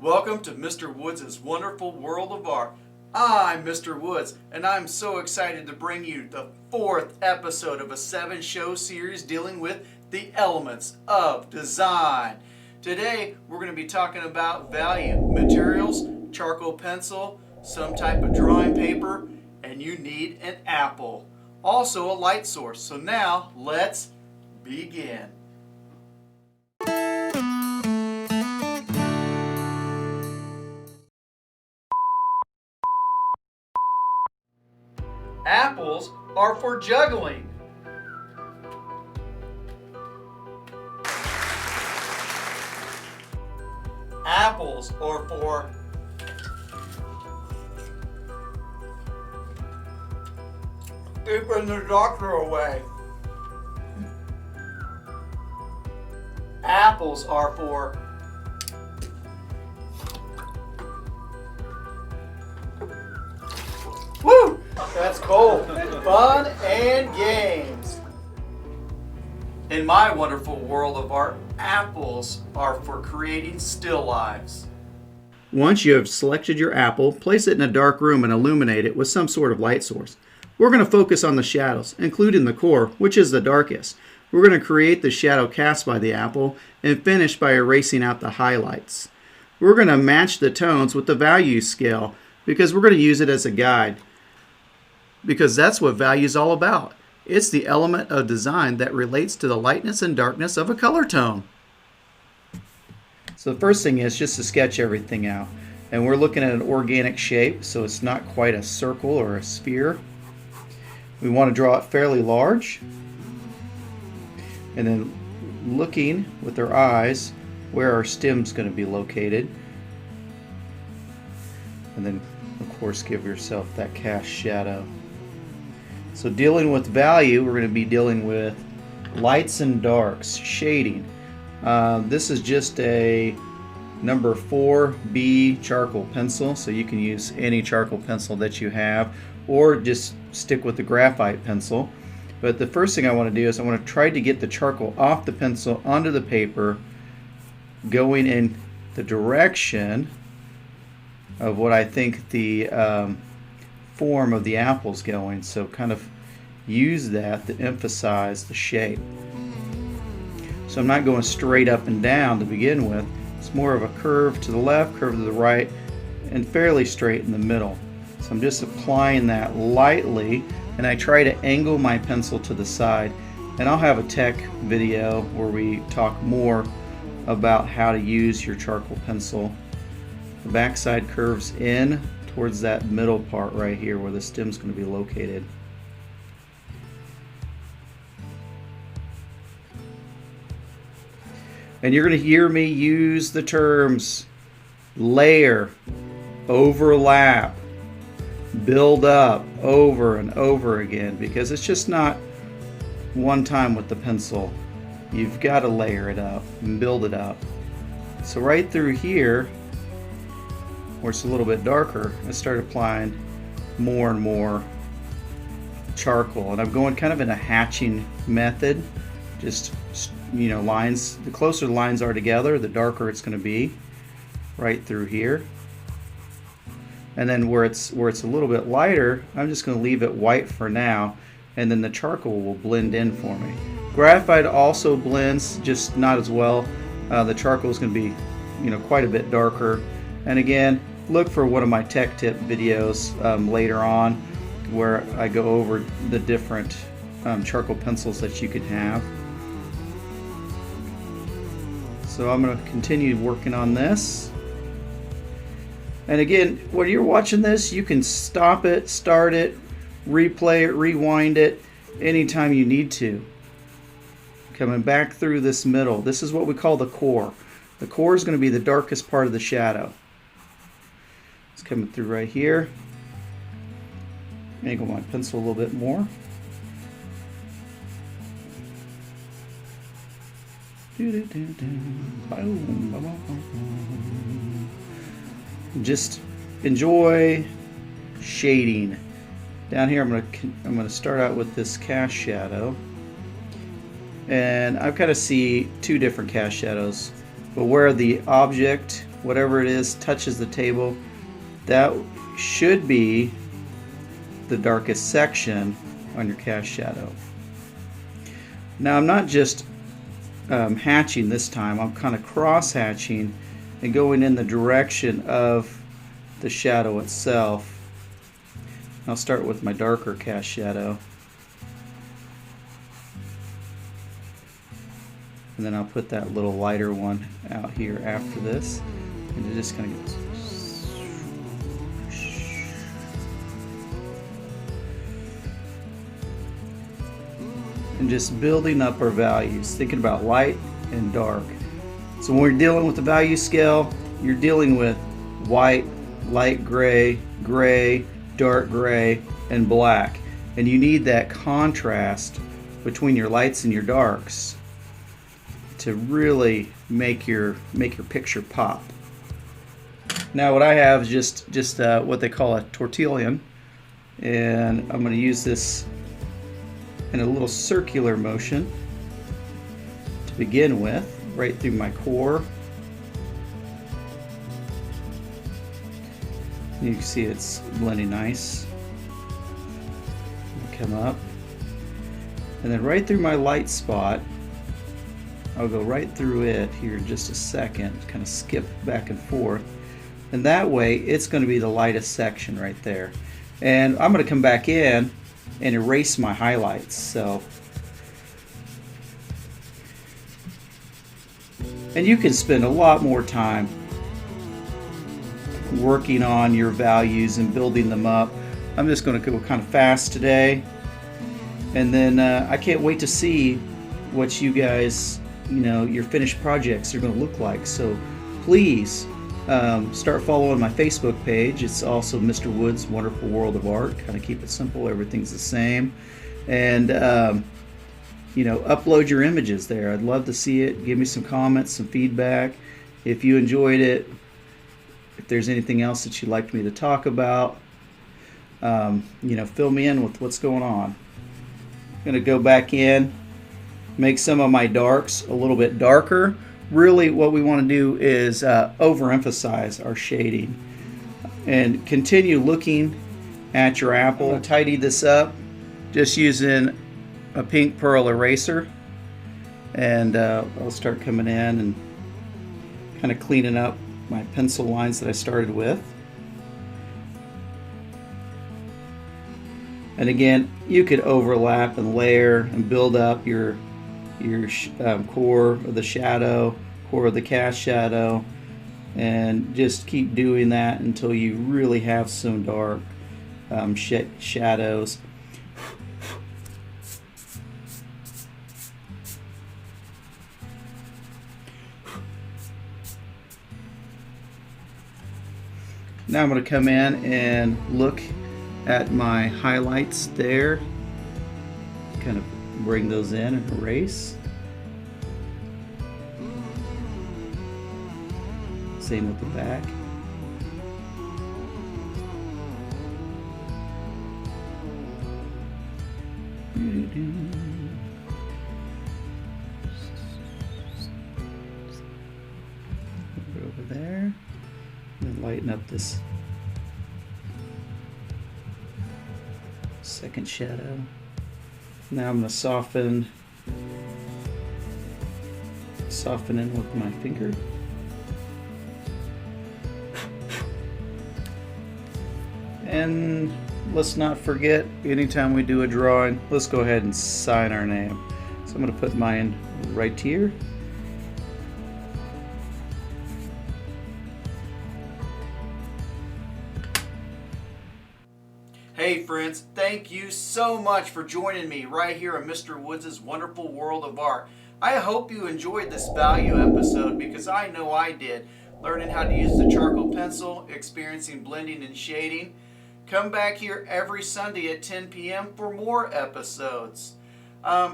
Welcome to Mr. Woods' Wonderful World of Art. I'm Mr. Woods, and I'm so excited to bring you the 4th episode of a 7-show series dealing with the elements of design. Today, we're going to be talking about value, materials, charcoal pencil, some type of drawing paper, and you need an apple. Also a light source. So now, let's begin. Apples are for juggling. Apples are for keeping the doctor away. Apples are for woo! That's cold. Fun and games. In my wonderful world of art, apples are for creating still lives. Once you have selected your apple, place it in a dark room and illuminate it with some sort of light source. We're going to focus on the shadows, including the core, which is the darkest. We're going to create the shadow cast by the apple and finish by erasing out the highlights. We're going to match the tones with the value scale because we're going to use it as a guide. Because that's what value is all about. It's the element of design that relates to the lightness and darkness of a color tone. So the first thing is just to sketch everything out. And we're looking at an organic shape, so it's not quite a circle or a sphere. We want to draw it fairly large. And then looking with our eyes where our stem's going to be located. And then, of course, give yourself that cast shadow. So dealing with value, we're going to be dealing with lights and darks, shading. This is just a number 4B charcoal pencil, so you can use any charcoal pencil that you have, or just stick with the graphite pencil. But the first thing I want to do is I want to try to get the charcoal off the pencil onto the paper, going in the direction of what I think the form of the apple's going, so kind of use that to emphasize the shape. So I'm not going straight up and down to begin with. It's more of a curve to the left, curve to the right, and fairly straight in the middle. So I'm just applying that lightly, and I try to angle my pencil to the side. And I'll have a tech video where we talk more about how to use your charcoal pencil. The backside curves in towards that middle part right here where the stem's going to be located. And you're going to hear me use the terms layer, overlap, build up over and over again, because it's just not one time with the pencil. You've got to layer it up and build it up. So right through here, where it's a little bit darker, I start applying more and more charcoal, and I'm going kind of in a hatching method. Just, you know, lines, the closer the lines are together, the darker it's going to be right through here. And then where it's a little bit lighter, I'm just going to leave it white for now, and then the charcoal will blend in for me. Graphite also blends, just not as well. The charcoal is going to be, you know, quite a bit darker. And again, look for one of my tech tip videos later on where I go over the different charcoal pencils that you can have. So I'm going to continue working on this. And again, when you're watching this, you can stop it, start it, replay it, rewind it anytime you need to. Coming back through this middle, this is what we call the core. The core is going to be the darkest part of the shadow. It's coming through right here. Angle my pencil a little bit more. Just enjoy shading. Down here, I'm going to start out with this cast shadow, and I kind of see two different cast shadows. But where the object whatever it is touches the table, that should be the darkest section on your cast shadow. Now I'm not just hatching this time, I'm kind of cross hatching and going in the direction of the shadow itself. I'll start with my darker cast shadow, and then I'll put that little lighter one out here after this, and it just kind of goes. And just building up our values, thinking about light and dark. So when we're dealing with the value scale, you're dealing with white, light gray, gray, dark gray, and black. And you need that contrast between your lights and your darks to really make your picture pop. Now what I have is just what they call a tortillon, and I'm going to use this in a little circular motion to begin with, right through my core. You can see it's blending nice. Come up, and then right through my light spot, I'll go right through it here in just a second, kind of skip back and forth, and that way it's going to be the lightest section right there. And I'm going to come back in and erase my highlights. So, and you can spend a lot more time working on your values and building them up. I'm just going to go kind of fast today, and then I can't wait to see what you guys, your finished projects are going to look like. So please start following my Facebook page. It's also Mr. Wood's Wonderful World of Art. Kind of keep it simple. Everything's the same. And, upload your images there. I'd love to see it. Give me some comments, some feedback. If you enjoyed it, if there's anything else that you'd like me to talk about, fill me in with what's going on. I'm going to go back in, make some of my darks a little bit darker. Really what we want to do is overemphasize our shading and continue looking at your apple. I'll tidy this up just using a pink pearl eraser, and I'll start coming in and kind of cleaning up my pencil lines that I started with. And again, you could overlap and layer and build up your core of the shadow, core of the cast shadow, and just keep doing that until you really have some dark shadows. Now I'm going to come in and look at my highlights there, kind of bring those in and erase. Same with the back. Over there, and lighten up this second shadow. Now I'm going to soften in with my finger. And let's not forget, anytime we do a drawing, let's go ahead and sign our name. So I'm going to put mine right here. Hey friends, thank you so much for joining me right here on Mr. Woods' Wonderful World of Art. I hope you enjoyed this value episode, because I know I did. Learning how to use the charcoal pencil, experiencing blending and shading. Come back here every Sunday at 10 p.m. for more episodes.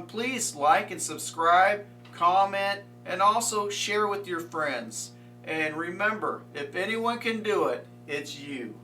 Please like and subscribe, comment, and also share with your friends. And remember, if anyone can do it, it's you.